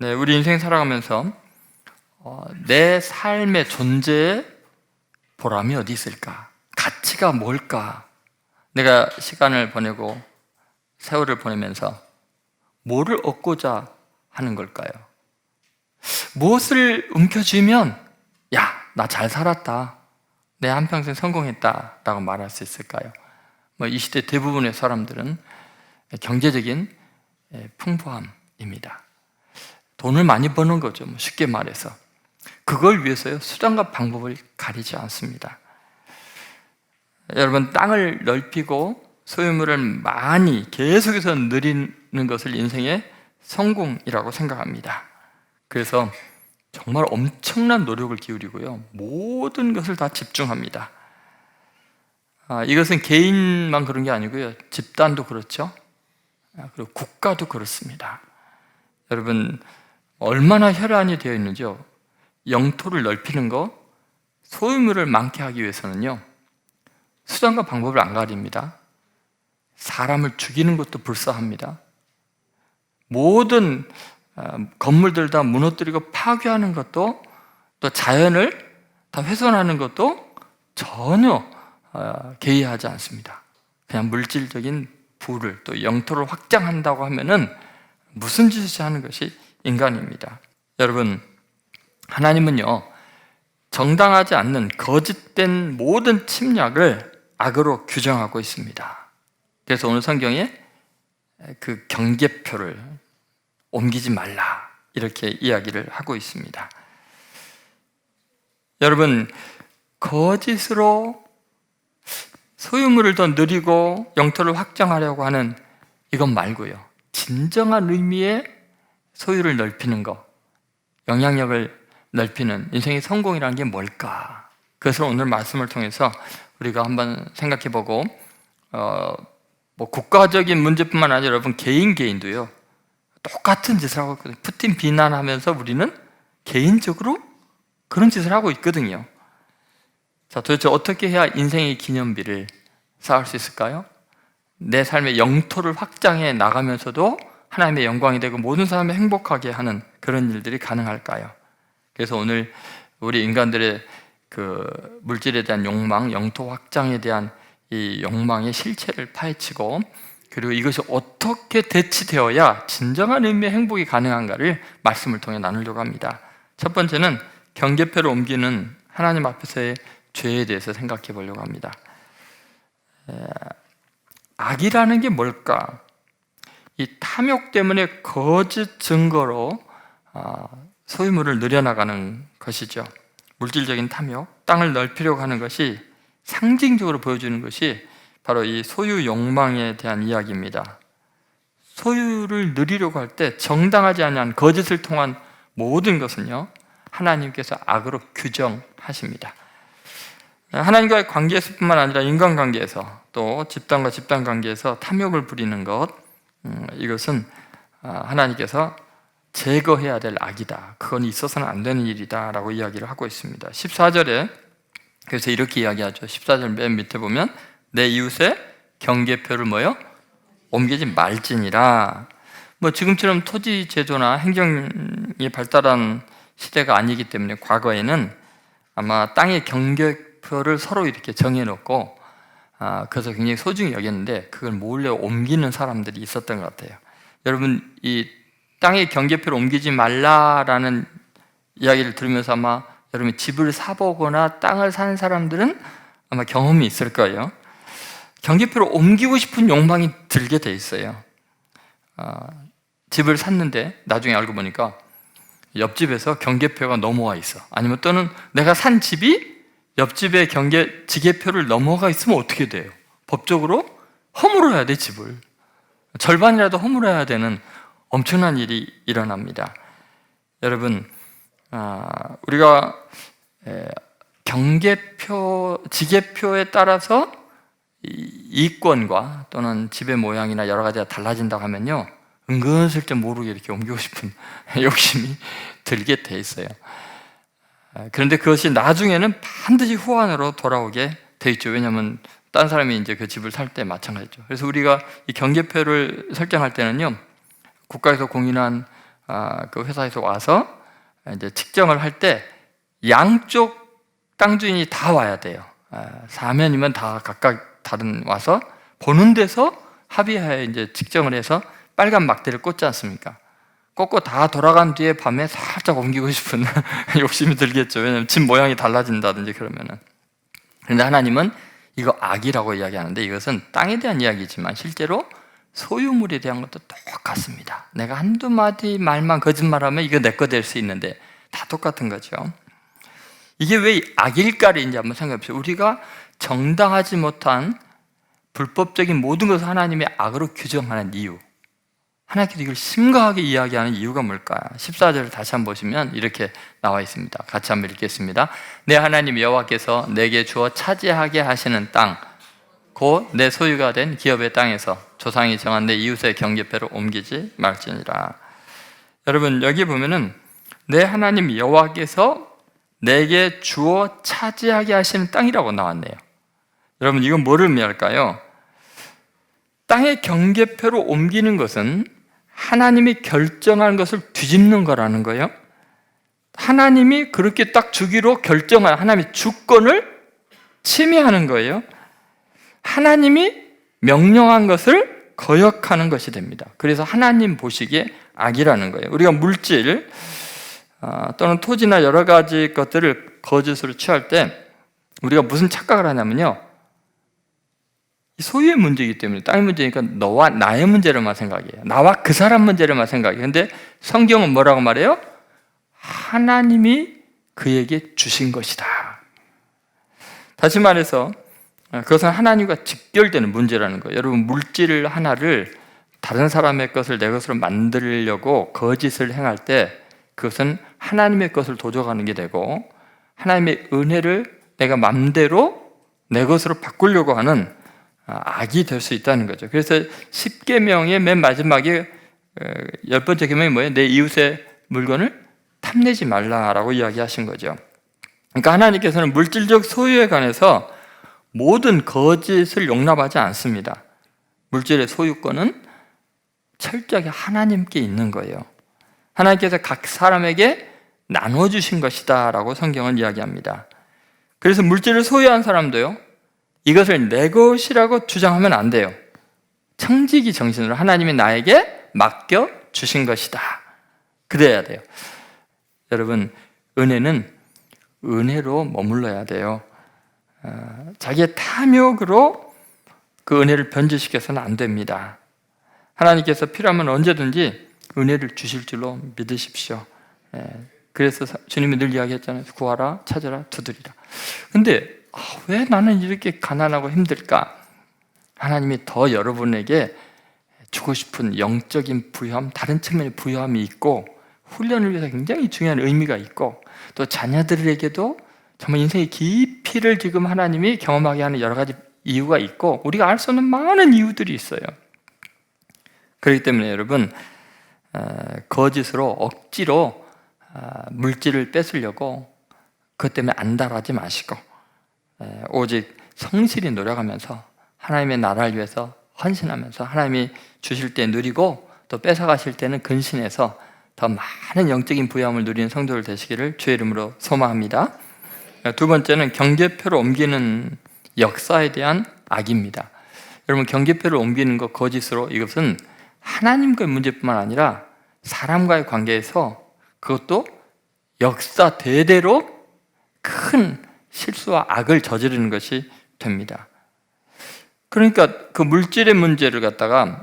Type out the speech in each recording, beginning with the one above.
네, 우리 인생 살아가면서 내 삶의 존재에 보람이 어디 있을까? 가치가 뭘까? 내가 시간을 보내고 세월을 보내면서 뭐를 얻고자 하는 걸까요? 무엇을 움켜쥐면 야, 나 잘 살았다, 내 한평생 성공했다 라고 말할 수 있을까요? 이 시대 대부분의 사람들은 경제적인 풍부함입니다. 돈을 많이 버는 거죠, 쉽게 말해서. 그걸 위해서요, 수단과 방법을 가리지 않습니다. 여러분, 땅을 넓히고 소유물을 많이 계속해서 늘리는 것을 인생의 성공이라고 생각합니다. 그래서 정말 엄청난 노력을 기울이고요, 모든 것을 다 집중합니다. 이것은 개인만 그런 게 아니고요, 집단도 그렇죠. 그리고 국가도 그렇습니다. 여러분, 얼마나 혈안이 되어 있는지요. 영토를 넓히는 것, 소유물을 많게 하기 위해서는요, 수단과 방법을 안 가립니다. 사람을 죽이는 것도 불사합니다. 모든 건물들 다 무너뜨리고 파괴하는 것도, 또 자연을 다 훼손하는 것도 전혀 개의하지 않습니다. 그냥 물질적인 부를, 또 영토를 확장한다고 하면은 무슨 짓을 하는 것이 인간입니다. 여러분, 하나님은요, 정당하지 않는 거짓된 모든 침략을 악으로 규정하고 있습니다. 그래서 오늘 성경에 그 경계표를 옮기지 말라 이렇게 이야기를 하고 있습니다. 여러분, 거짓으로 소유물을 더 늘리고 영토를 확장하려고 하는 이것 말고요, 진정한 의미의 소유를 넓히는 것, 영향력을 넓히는 인생의 성공이라는 게 뭘까? 그래서 오늘 말씀을 통해서 우리가 한번 생각해보고, 국가적인 문제뿐만 아니라 여러분 개인도요, 똑같은 짓을 하고 있거든요. 푸틴 비난하면서 우리는 개인적으로 그런 짓을 하고 있거든요. 자, 도대체 어떻게 해야 인생의 기념비를 쌓을 수 있을까요? 내 삶의 영토를 확장해 나가면서도 하나님의 영광이 되고 모든 사람이 행복하게 하는 그런 일들이 가능할까요? 그래서 오늘 우리 인간들의 그 물질에 대한 욕망, 영토 확장에 대한 이 욕망의 실체를 파헤치고, 그리고 이것이 어떻게 대치되어야 진정한 의미의 행복이 가능한가를 말씀을 통해 나누려고 합니다. 첫 번째는 경계표를 옮기는 하나님 앞에서의 죄에 대해서 생각해 보려고 합니다. 악이라는 게 뭘까? 이 탐욕 때문에 거짓 증거로 소유물을 늘려나가는 것이죠. 물질적인 탐욕, 땅을 넓히려고 하는 것이 상징적으로 보여주는 것이 바로 이 소유 욕망에 대한 이야기입니다. 소유를 누리려고 할 때 정당하지 않은 거짓을 통한 모든 것은요, 하나님께서 악으로 규정하십니다. 하나님과의 관계에서뿐만 아니라 인간관계에서, 또 집단과 집단 관계에서 탐욕을 부리는 것, 이것은 하나님께서 제거해야 될 악이다, 그건 있어서는 안 되는 일이다 라고 이야기를 하고 있습니다. 14절에 그래서 이렇게 이야기하죠. 14절 맨 밑에 보면 내 이웃의 경계표를 옮기지 말지니라. 지금처럼 토지 제도나 행정이 발달한 시대가 아니기 때문에 과거에는 아마 땅의 경계표를 서로 이렇게 정해놓고 그래서 굉장히 소중히 여겼는데, 그걸 몰래 옮기는 사람들이 있었던 것 같아요. 여러분, 이 땅의 경계표를 옮기지 말라라는 이야기를 들으면서 아마 여러분 집을 사보거나 땅을 사는 사람들은 아마 경험이 있을 거예요. 경계표를 옮기고 싶은 욕망이 들게 돼 있어요. 집을 샀는데 나중에 알고 보니까 옆집에서 경계표가 넘어와 있어. 아니면 또는 내가 산 집이 옆집의 지계표를 넘어가 있으면 어떻게 돼요? 법적으로 허물어야 돼, 집을. 절반이라도 허물어야 되는 엄청난 일이 일어납니다. 여러분, 우리가 지계표에 따라서 이권과 또는 집의 모양이나 여러 가지가 달라진다고 하면요, 은근슬쩍 모르게 이렇게 옮기고 싶은 욕심이 들게 돼 있어요. 그런데 그것이 나중에는 반드시 후환으로 돌아오게 돼 있죠. 왜냐하면 딴 사람이 이제 그 집을 살 때 마찬가지죠. 그래서 우리가 이 경계표를 설정할 때는요, 국가에서 공인한 그 회사에서 와서 이제 측정을 할 때 양쪽 땅 주인이 다 와야 돼요. 사면이면 다 각각 다른 와서 보는 데서 합의하에 이제 측정을 해서 빨간 막대를 꽂지 않습니까? 꽂고 다 돌아간 뒤에 밤에 살짝 옮기고 싶은 욕심이 들겠죠. 왜냐하면 집 모양이 달라진다든지 그러면은. 그런데 하나님은 이거 악이라고 이야기하는데 이것은 땅에 대한 이야기지만 실제로 소유물에 대한 것도 똑같습니다. 내가 한두 마디 말만 거짓말하면 이거 내 거 될 수 있는데 다 똑같은 거죠. 이게 왜 악일까를 이제 한번 생각해 보세요. 우리가 정당하지 못한 불법적인 모든 것을 하나님의 악으로 규정하는 이유, 하나님께서 이걸 심각하게 이야기하는 이유가 뭘까? 14절을 다시 한번 보시면 이렇게 나와 있습니다. 같이 한번 읽겠습니다. 내 하나님 여호와께서 내게 주어 차지하게 하시는 땅, 곧 내 소유가 된 기업의 땅에서 조상이 정한 내 이웃의 경계패로 옮기지 말지니라. 여러분, 여기 보면은 내 하나님 여호와께서 내게 주어 차지하게 하시는 땅이라고 나왔네요. 여러분, 이건 뭐를 의미할까요? 땅의 경계표로 옮기는 것은 하나님이 결정한 것을 뒤집는 거라는 거예요. 하나님이 그렇게 딱 주기로 결정한 하나님의 주권을 침해하는 거예요. 하나님이 명령한 것을 거역하는 것이 됩니다. 그래서 하나님 보시기에 악이라는 거예요. 우리가 물질 또는 토지나 여러 가지 것들을 거짓으로 취할 때 우리가 무슨 착각을 하냐면요, 소유의 문제이기 때문에, 땅의 문제니까 너와 나의 문제로만 생각해요. 나와 그 사람 문제로만 생각해요. 그런데 성경은 뭐라고 말해요? 하나님이 그에게 주신 것이다. 다시 말해서 그것은 하나님과 직결되는 문제라는 거예요. 여러분, 물질 하나를 다른 사람의 것을 내 것으로 만들려고 거짓을 행할 때 그것은 하나님의 것을 도적하는 게 되고, 하나님의 은혜를 내가 맘대로 내 것으로 바꾸려고 하는 악이 될 수 있다는 거죠. 그래서 10계명의 맨 마지막에 10번째 계명이 뭐예요? 내 이웃의 물건을 탐내지 말라라고 이야기하신 거죠. 그러니까 하나님께서는 물질적 소유에 관해서 모든 거짓을 용납하지 않습니다. 물질의 소유권은 철저하게 하나님께 있는 거예요. 하나님께서 각 사람에게 나눠주신 것이다 라고 성경은 이야기합니다. 그래서 물질을 소유한 사람도요, 이것을 내 것이라고 주장하면 안 돼요. 청지기 정신으로 하나님이 나에게 맡겨주신 것이다, 그래야 돼요. 여러분, 은혜는 은혜로 머물러야 돼요. 자기의 탐욕으로 그 은혜를 변질시켜서는 안 됩니다. 하나님께서 필요하면 언제든지 은혜를 주실 줄로 믿으십시오. 그래서 주님이 늘 이야기했잖아요. 구하라, 찾으라, 두드리라. 근데 왜 나는 이렇게 가난하고 힘들까? 하나님이 더 여러분에게 주고 싶은 영적인 부여함, 다른 측면의 부여함이 있고, 훈련을 위해서 굉장히 중요한 의미가 있고, 또 자녀들에게도 정말 인생의 깊이를 지금 하나님이 경험하게 하는 여러 가지 이유가 있고, 우리가 알 수 없는 많은 이유들이 있어요. 그렇기 때문에 여러분, 거짓으로 억지로 물질을 뺏으려고 그것 때문에 안달하지 마시고, 오직 성실히 노력하면서 하나님의 나라를 위해서 헌신하면서 하나님이 주실 때 누리고 또 뺏어가실 때는 근신해서 더 많은 영적인 부여함을 누리는 성도들 되시기를 주의 이름으로 소망합니다. 두 번째는 경계표를 옮기는 역사에 대한 악입니다. 여러분, 경계표를 옮기는 것 거짓으로, 이것은 하나님과의 문제뿐만 아니라 사람과의 관계에서 그것도 역사 대대로 큰 실수와 악을 저지르는 것이 됩니다. 그러니까 그 물질의 문제를 갖다가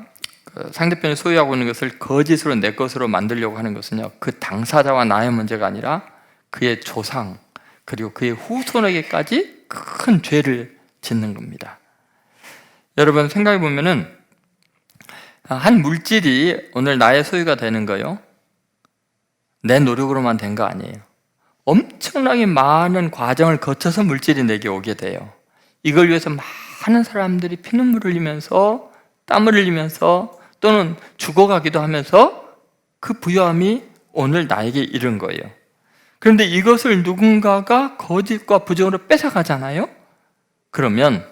상대편이 소유하고 있는 것을 거짓으로 내 것으로 만들려고 하는 것은요, 그 당사자와 나의 문제가 아니라 그의 조상 그리고 그의 후손에게까지 큰 죄를 짓는 겁니다. 여러분, 생각해 보면은 한 물질이 오늘 나의 소유가 되는 거요, 내 노력으로만 된 거 아니에요. 엄청나게 많은 과정을 거쳐서 물질이 내게 오게 돼요. 이걸 위해서 많은 사람들이 피눈물을 흘리면서 땀을 흘리면서 또는 죽어가기도 하면서 그 부여함이 오늘 나에게 이른 거예요. 그런데 이것을 누군가가 거짓과 부정으로 뺏어가잖아요. 그러면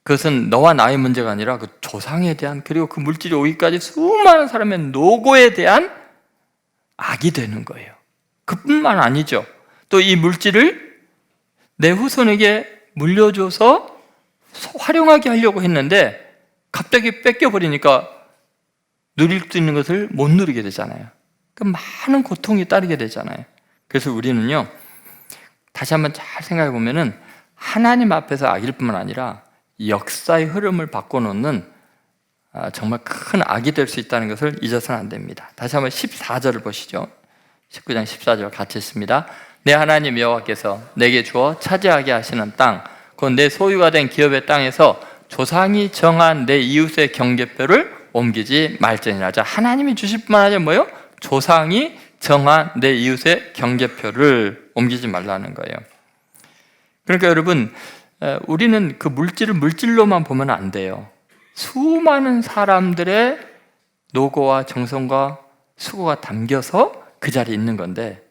그것은 너와 나의 문제가 아니라 그 조상에 대한, 그리고 그 물질이 오기까지 수많은 사람의 노고에 대한 악이 되는 거예요. 그뿐만 아니죠. 또 이 물질을 내 후손에게 물려줘서 활용하게 하려고 했는데 갑자기 뺏겨버리니까 누릴 수 있는 것을 못 누리게 되잖아요. 그 많은 고통이 따르게 되잖아요. 그래서 우리는요, 다시 한번 잘 생각해 보면은 하나님 앞에서 악일 뿐만 아니라 역사의 흐름을 바꿔놓는 정말 큰 악이 될 수 있다는 것을 잊어서는 안 됩니다. 다시 한번 14절을 보시죠. 19장 14절 같이 읽습니다. 내 하나님 여호와께서 내게 주어 차지하게 하시는 땅, 곧 내 소유가 된 기업의 땅에서 조상이 정한 내 이웃의 경계표를 옮기지 말지니라. 자, 하나님이 주실 뿐만 아니라 뭐요? 조상이 정한 내 이웃의 경계표를 옮기지 말라는 거예요. 그러니까 여러분, 우리는 그 물질을 물질로만 보면 안 돼요. 수많은 사람들의 노고와 정성과 수고가 담겨서 그 자리에 있는 건데,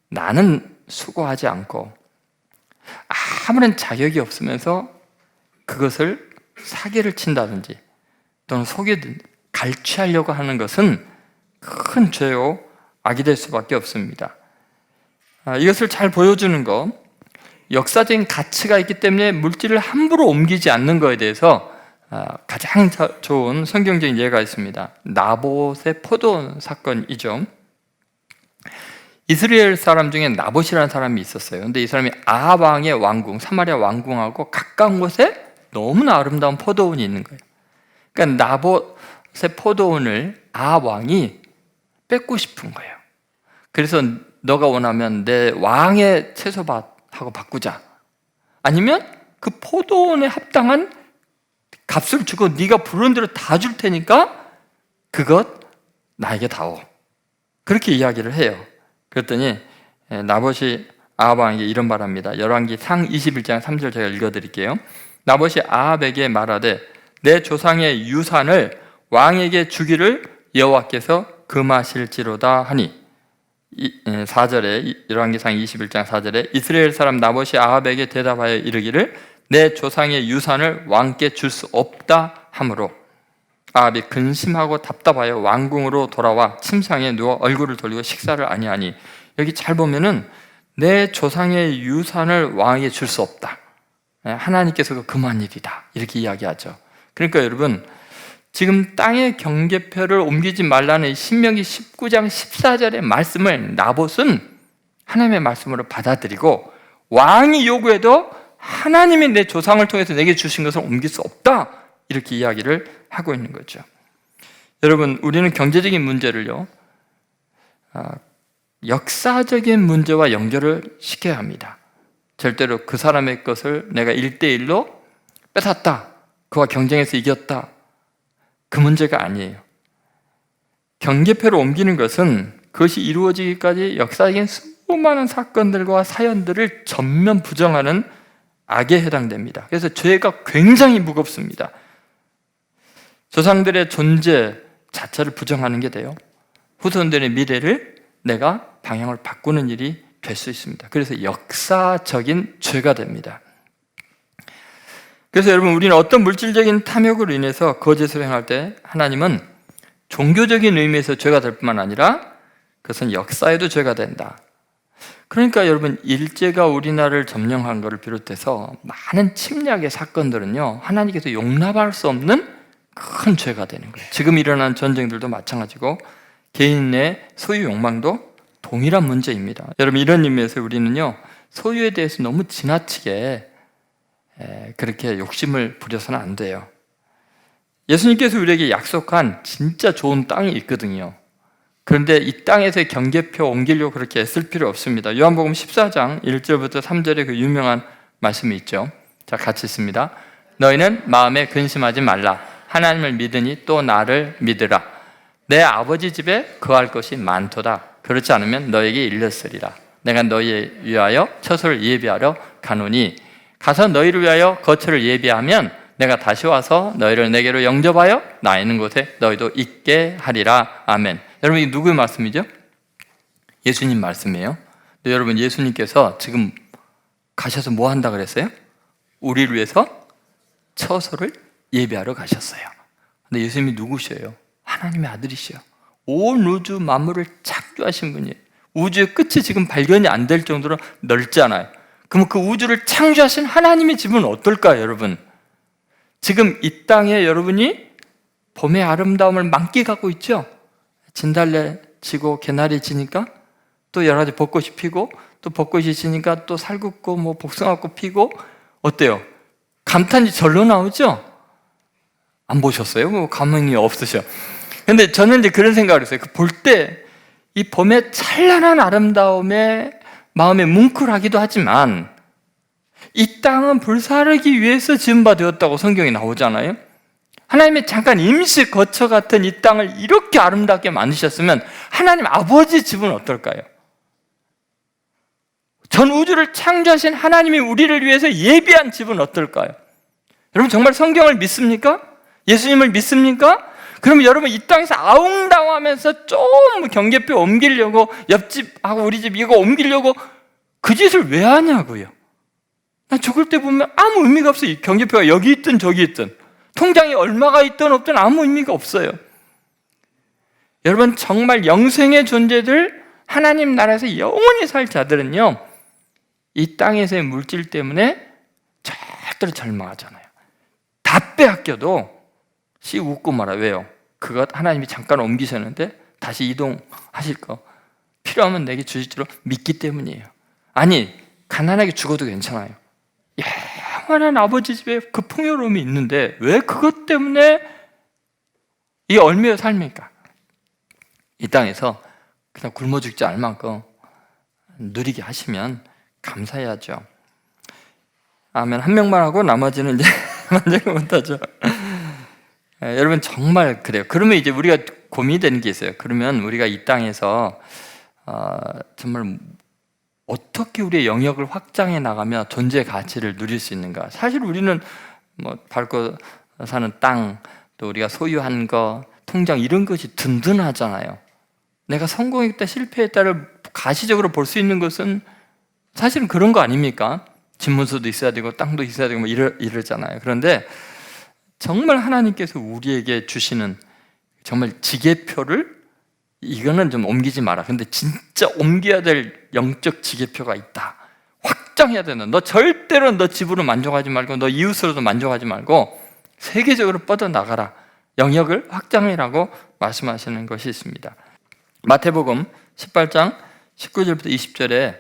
나는 수고하지 않고 아무런 자격이 없으면서 그것을 사기를 친다든지 또는 속이든 갈취하려고 하는 것은 큰 죄요 악이 될 수밖에 없습니다. 이것을 잘 보여주는 거, 역사적인 가치가 있기 때문에 물질을 함부로 옮기지 않는 것에 대해서 가장 좋은 성경적인 예가 있습니다. 나봇의 포도원 사건이죠. 이스라엘 사람 중에 나봇이라는 사람이 있었어요. 근데 이 사람이 아합 왕의 왕궁, 사마리아 왕궁하고 가까운 곳에 너무나 아름다운 포도원이 있는 거예요. 그러니까 나봇의 포도원을 아합 왕이 뺏고 싶은 거예요. 그래서 너가 원하면 내 왕의 채소밭하고 바꾸자. 아니면 그 포도원에 합당한 값을 주고 네가 부르는 대로 다 줄 테니까 그것 나에게 다오. 그렇게 이야기를 해요. 그랬더니 나봇이 아합 왕에게 이런 말합니다. 열왕기상 21장 3절 제가 읽어드릴게요. 나봇이 아합에게 말하되 내 조상의 유산을 왕에게 주기를 여호와께서 금하실지로다 하니 4절에 열왕기상 21장 4절에 이스라엘 사람 나봇이 아합에게 대답하여 이르기를 내 조상의 유산을 왕께 줄 수 없다 하므로 아합이 근심하고 답답하여 왕궁으로 돌아와 침상에 누워 얼굴을 돌리고 식사를 아니하니, 여기 잘 보면은 내 조상의 유산을 왕에게 줄 수 없다. 하나님께서 금한 일이다. 이렇게 이야기하죠. 그러니까 여러분, 지금 땅의 경계표를 옮기지 말라는 신명기 19장 14절의 말씀을 나봇은 하나님의 말씀으로 받아들이고 왕이 요구해도 하나님이 내 조상을 통해서 내게 주신 것을 옮길 수 없다. 이렇게 이야기를 하고 있는 거죠. 여러분, 우리는 경제적인 문제를요, 역사적인 문제와 연결을 시켜야 합니다. 절대로 그 사람의 것을 내가 1대1로 뺏었다, 그와 경쟁해서 이겼다, 그 문제가 아니에요. 경계표를 옮기는 것은 그것이 이루어지기까지 역사적인 수많은 사건들과 사연들을 전면 부정하는 악에 해당됩니다. 그래서 죄가 굉장히 무겁습니다. 조상들의 존재 자체를 부정하는 게 돼요. 후손들의 미래를 내가 방향을 바꾸는 일이 될 수 있습니다. 그래서 역사적인 죄가 됩니다. 그래서 여러분, 우리는 어떤 물질적인 탐욕으로 인해서 거짓을 행할 때 하나님은 종교적인 의미에서 죄가 될 뿐만 아니라 그것은 역사에도 죄가 된다. 그러니까 여러분, 일제가 우리나라를 점령한 것을 비롯해서 많은 침략의 사건들은요, 하나님께서 용납할 수 없는 큰 죄가 되는 거예요. 지금 일어나는 전쟁들도 마찬가지고 개인의 소유 욕망도 동일한 문제입니다. 여러분, 이런 의미에서 우리는요, 소유에 대해서 너무 지나치게 그렇게 욕심을 부려서는 안 돼요. 예수님께서 우리에게 약속한 진짜 좋은 땅이 있거든요. 그런데 이 땅에서의 경계표 옮기려고 그렇게 애쓸 필요 없습니다. 요한복음 14장 1절부터 3절에 그 유명한 말씀이 있죠. 자, 같이 읽습니다. 너희는 마음에 근심하지 말라. 하나님을 믿으니 또 나를 믿으라. 내 아버지 집에 거할 것이 많도다. 그렇지 않으면 너에게 일렀으리라. 내가 너희 위하여 처소를 예비하러 가노니 가서 너희를 위하여 거처를 예비하면 내가 다시 와서 너희를 내게로 영접하여 나 있는 곳에 너희도 있게 하리라. 아멘. 여러분, 이 누구의 말씀이죠? 예수님 말씀이에요. 근데 여러분, 예수님께서 지금 가셔서 뭐 한다 그랬어요? 우리를 위해서 처소를 예비하러 가셨어요. 근데 예수님이 누구셔요? 하나님의 아들이시요. 온 우주 만물을 창조하신 분이에요. 우주의 끝이 지금 발견이 안 될 정도로 넓잖아요. 그럼 그 우주를 창조하신 하나님의 집은 어떨까요, 여러분? 지금 이 땅에 여러분이 봄의 아름다움을 만끽하고 있죠? 진달래 지고 개나리 지니까 또 여러 가지 벚꽃이 피고 또 벚꽃이 지니까 또 살구꽃, 뭐 복숭아꽃 피고 어때요? 감탄이 절로 나오죠? 안 보셨어요? 뭐 감흥이 없으셔. 근데 저는 이제 그런 생각을 했어요. 볼 때 이 봄의 찬란한 아름다움에 마음에 뭉클하기도 하지만 이 땅은 불사르기 위해서 지은 바 되었다고 성경이 나오잖아요. 하나님의 잠깐 임시 거처 같은 이 땅을 이렇게 아름답게 만드셨으면 하나님 아버지 집은 어떨까요? 전 우주를 창조하신 하나님이 우리를 위해서 예비한 집은 어떨까요? 여러분 정말 성경을 믿습니까? 예수님을 믿습니까? 그러면 여러분 이 땅에서 아웅다웅하면서 좀 경계표 옮기려고 옆집하고 우리 집 이거 옮기려고 그 짓을 왜 하냐고요. 나 죽을 때 보면 아무 의미가 없어요. 경계표가 여기 있든 저기 있든 통장에 얼마가 있든 없든 아무 의미가 없어요. 여러분 정말 영생의 존재들, 하나님 나라에서 영원히 살 자들은요 이 땅에서의 물질 때문에 절대로 절망하잖아요. 다 빼앗겨도 씨 웃고 말아. 왜요? 그것 하나님이 잠깐 옮기셨는데 다시 이동하실 거 필요하면 내게 주실 줄로 믿기 때문이에요. 아니 가난하게 죽어도 괜찮아요. 영원한 아버지 집에 그 풍요로움이 있는데 왜 그것 때문에 이 얽매여 삽니까? 이 땅에서 그냥 굶어 죽지 않을 만큼 누리게 하시면 감사해야죠. 아멘. 한 명만 하고 나머지는 이제 만족을 못하죠. 여러분 정말 그래요. 그러면 이제 우리가 고민이 되는 게 있어요. 그러면 우리가 이 땅에서 정말 어떻게 우리의 영역을 확장해 나가며 존재의 가치를 누릴 수 있는가? 사실 우리는 뭐 밟고 사는 땅, 또 우리가 소유한 거, 통장 이런 것이 든든하잖아요. 내가 성공했다, 실패했다를 가시적으로 볼 수 있는 것은 사실은 그런 거 아닙니까? 집문서도 있어야 되고 땅도 있어야 되고 뭐 이러잖아요. 그런데 정말 하나님께서 우리에게 주시는 정말 지게표를 이거는 좀 옮기지 마라. 근데 진짜 옮겨야 될 영적 지게표가 있다. 확장해야 된다. 너 절대로 너 집으로 만족하지 말고 너 이웃으로도 만족하지 말고 세계적으로 뻗어나가라. 영역을 확장해라고 말씀하시는 것이 있습니다. 마태복음 18장 19절부터 20절에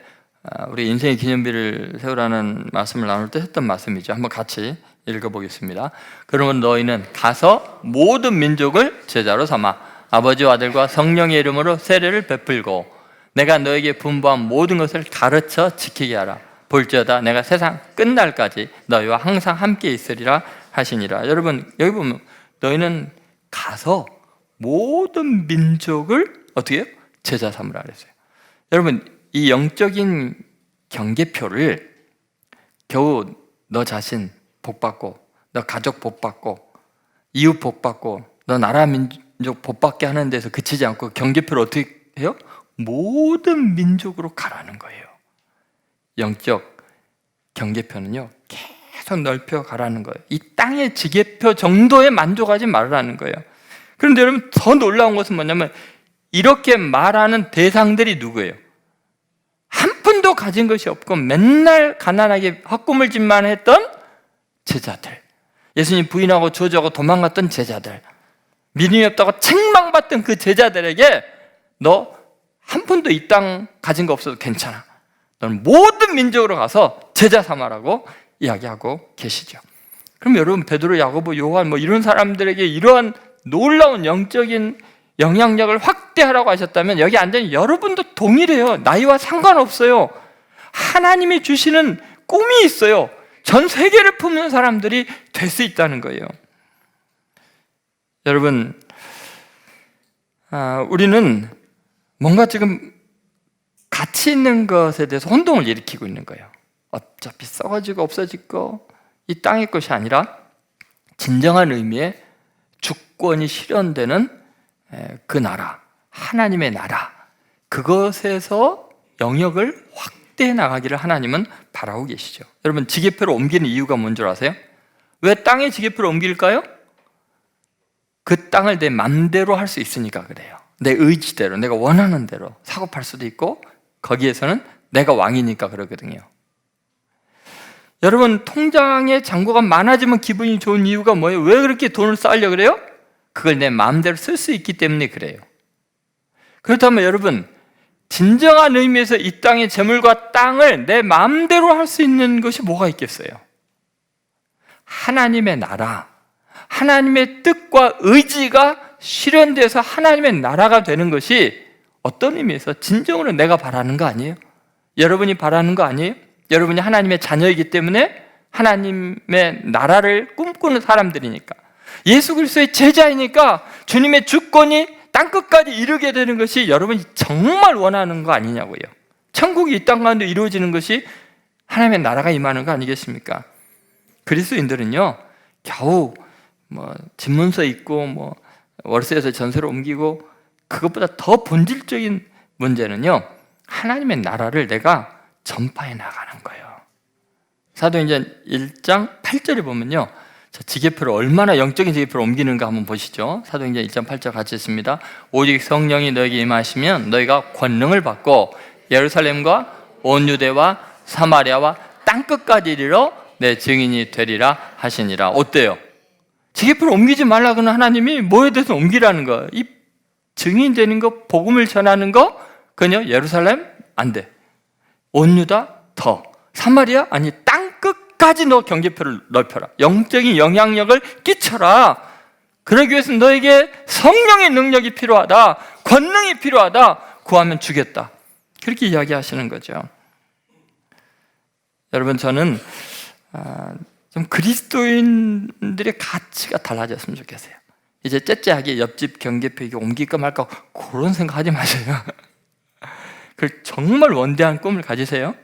우리 인생의 기념비를 세우라는 말씀을 나눌 때 했던 말씀이죠. 한번 같이 읽어보겠습니다. 그러면 너희는 가서 모든 민족을 제자로 삼아 아버지와 아들과 성령의 이름으로 세례를 베풀고 내가 너에게 분부한 모든 것을 가르쳐 지키게 하라. 볼지어다 내가 세상 끝날까지 너희와 항상 함께 있으리라 하시니라. 여러분 여기 보면 너희는 가서 모든 민족을 어떻게 해요? 제자 삼으라 그랬어요. 여러분 이 영적인 경계표를 겨우 너 자신 복받고 너 가족 복받고 이웃 복받고 너 나라 민족 복받게 하는 데서 그치지 않고 경계표를 어떻게 해요? 모든 민족으로 가라는 거예요. 영적 경계표는요 계속 넓혀 가라는 거예요. 이 땅의 지게표 정도에 만족하지 말라는 거예요. 그런데 여러분 더 놀라운 것은 뭐냐면 이렇게 말하는 대상들이 누구예요? 한 푼도 가진 것이 없고 맨날 가난하게 헛꿈을짓만 했던 제자들, 예수님 부인하고 저주하고 도망갔던 제자들, 믿음이 없다고 책망받던 그 제자들에게 너 한 푼도 이 땅 가진 거 없어도 괜찮아. 너는 모든 민족으로 가서 제자 삼아라고 이야기하고 계시죠. 그럼 여러분 베드로, 야고보, 요한 뭐 이런 사람들에게 이러한 놀라운 영적인 영향력을 확대하라고 하셨다면 여기 앉아있는 여러분도 동일해요. 나이와 상관없어요. 하나님이 주시는 꿈이 있어요. 전 세계를 품는 사람들이 될 수 있다는 거예요. 여러분, 우리는 뭔가 지금 가치 있는 것에 대해서 혼동을 일으키고 있는 거예요. 어차피 썩어지고 없어질 거, 이 땅의 것이 아니라 진정한 의미의 주권이 실현되는 그 나라, 하나님의 나라, 그것에서 영역을 확대해 나가기를 하나님은 바라고 계시죠. 여러분 지게표를 옮기는 이유가 뭔 줄 아세요? 왜 땅의 지게표를 옮길까요? 그 땅을 내 맘대로 할 수 있으니까 그래요. 내 의지대로, 내가 원하는 대로 사고 팔 수도 있고, 거기에서는 내가 왕이니까 그러거든요. 여러분, 통장에 잔고가 많아지면 기분이 좋은 이유가 뭐예요? 왜 그렇게 돈을 쌓으려고 그래요? 그걸 내 마음대로 쓸 수 있기 때문에 그래요. 그렇다면 여러분, 진정한 의미에서 이 땅의 재물과 땅을 내 마음대로 할 수 있는 것이 뭐가 있겠어요? 하나님의 나라, 하나님의 뜻과 의지가 실현돼서 하나님의 나라가 되는 것이 어떤 의미에서 진정으로 내가 바라는 거 아니에요? 여러분이 바라는 거 아니에요? 여러분이 하나님의 자녀이기 때문에 하나님의 나라를 꿈꾸는 사람들이니까, 예수 그리스도의 제자이니까 주님의 주권이 땅끝까지 이르게 되는 것이 여러분이 정말 원하는 거 아니냐고요. 천국이 이 땅 가운데 이루어지는 것이 하나님의 나라가 임하는 거 아니겠습니까? 그리스도인들은요, 겨우 집문서 있고 월세에서 전세로 옮기고, 그것보다 더 본질적인 문제는요, 하나님의 나라를 내가 전파해 나가는 거예요. 사도행전 1장 8절에 보면요, 지계표를 얼마나 영적인 지계표를 옮기는가 한번 보시죠. 사도행전 1장 8절 같이 읽습니다. 오직 성령이 너에게 임하시면 너희가 권능을 받고 예루살렘과 온 유대와 사마리아와 땅끝까지 이르러 내 증인이 되리라 하시니라. 어때요? 지계표를 옮기지 말라고는 하나님이 뭐에 대해서 옮기라는 거예요? 이 증인 되는 거, 복음을 전하는 거, 그냥 예루살렘 안 돼. 온 유다 더, 사마리아 아니 땅 끝까지 너 경계표를 넓혀라. 영적인 영향력을 끼쳐라. 그러기 위해서 너에게 성령의 능력이 필요하다, 권능이 필요하다, 구하면 주겠다. 그렇게 이야기하시는 거죠. 여러분, 저는 좀 그리스도인들의 가치가 달라졌으면 좋겠어요. 이제 째째하게 옆집 경계표 이게 옮길까 말까 그런 생각 하지 마세요. 그 정말 원대한 꿈을 가지세요.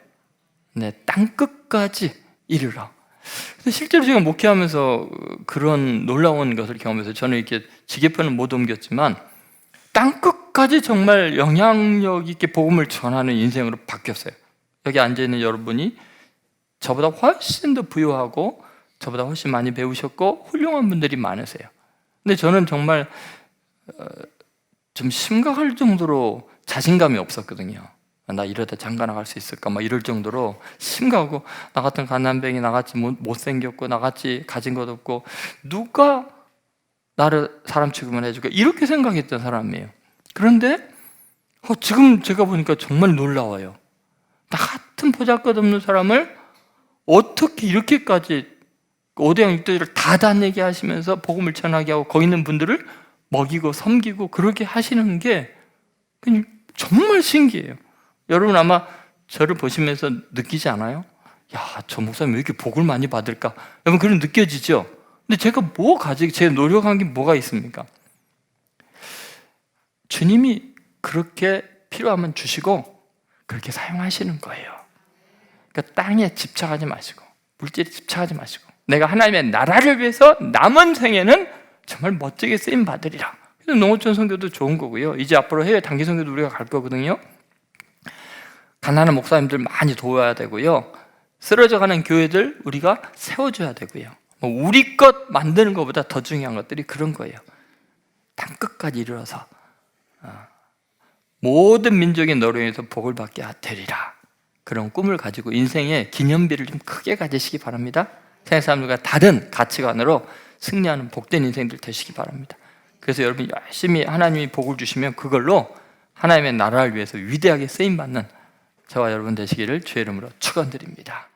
네, 땅끝까지 이르라. 근데 실제로 제가 목회하면서 그런 놀라운 것을 경험해서, 저는 이렇게 지계표는 못 옮겼지만 땅끝까지 정말 영향력 있게 복음을 전하는 인생으로 바뀌었어요. 여기 앉아있는 여러분이 저보다 훨씬 더 부유하고 저보다 훨씬 많이 배우셨고 훌륭한 분들이 많으세요. 근데 저는 정말 좀 심각할 정도로 자신감이 없었거든요. 나 이러다 장가 나갈 수 있을까 막 이럴 정도로 심각하고, 나 같은 가난뱅이, 나같이 못생겼고, 나같이 가진 것 없고 누가 나를 사람 취급을 해줄까, 이렇게 생각했던 사람이에요. 그런데 지금 제가 보니까 정말 놀라워요. 나 같은 보잘것없는 사람을 어떻게 이렇게까지 5대양 6대를 다 다니게 하시면서 복음을 전하게 하고 거기 있는 분들을 먹이고 섬기고 그렇게 하시는 게 정말 신기해요. 여러분 아마 저를 보시면서 느끼지 않아요? 야, 저 목사님 왜 이렇게 복을 많이 받을까? 여러분 그런 느껴지죠? 근데 제가 제가 노력한 게 뭐가 있습니까? 주님이 그렇게 필요하면 주시고 그렇게 사용하시는 거예요. 그러니까 땅에 집착하지 마시고 물질에 집착하지 마시고, 내가 하나님의 나라를 위해서 남은 생에는 정말 멋지게 쓰임 받으리라. 그래서 농어촌 선교도 좋은 거고요. 이제 앞으로 해외 단기 선교도 우리가 갈 거거든요. 가난한 목사님들 많이 도와야 되고요. 쓰러져가는 교회들 우리가 세워줘야 되고요. 우리 것 만드는 것보다 더 중요한 것들이 그런 거예요. 땅끝까지 이르러서 모든 민족의 너로 인해서 복을 받게 되리라. 그런 꿈을 가지고 인생의 기념비를 좀 크게 가지시기 바랍니다. 세상 사람들과 다른 가치관으로 승리하는 복된 인생들 되시기 바랍니다. 그래서 여러분 열심히 하나님이 복을 주시면 그걸로 하나님의 나라를 위해서 위대하게 쓰임받는 저와 여러분 되시기를 주의 이름으로 축원드립니다.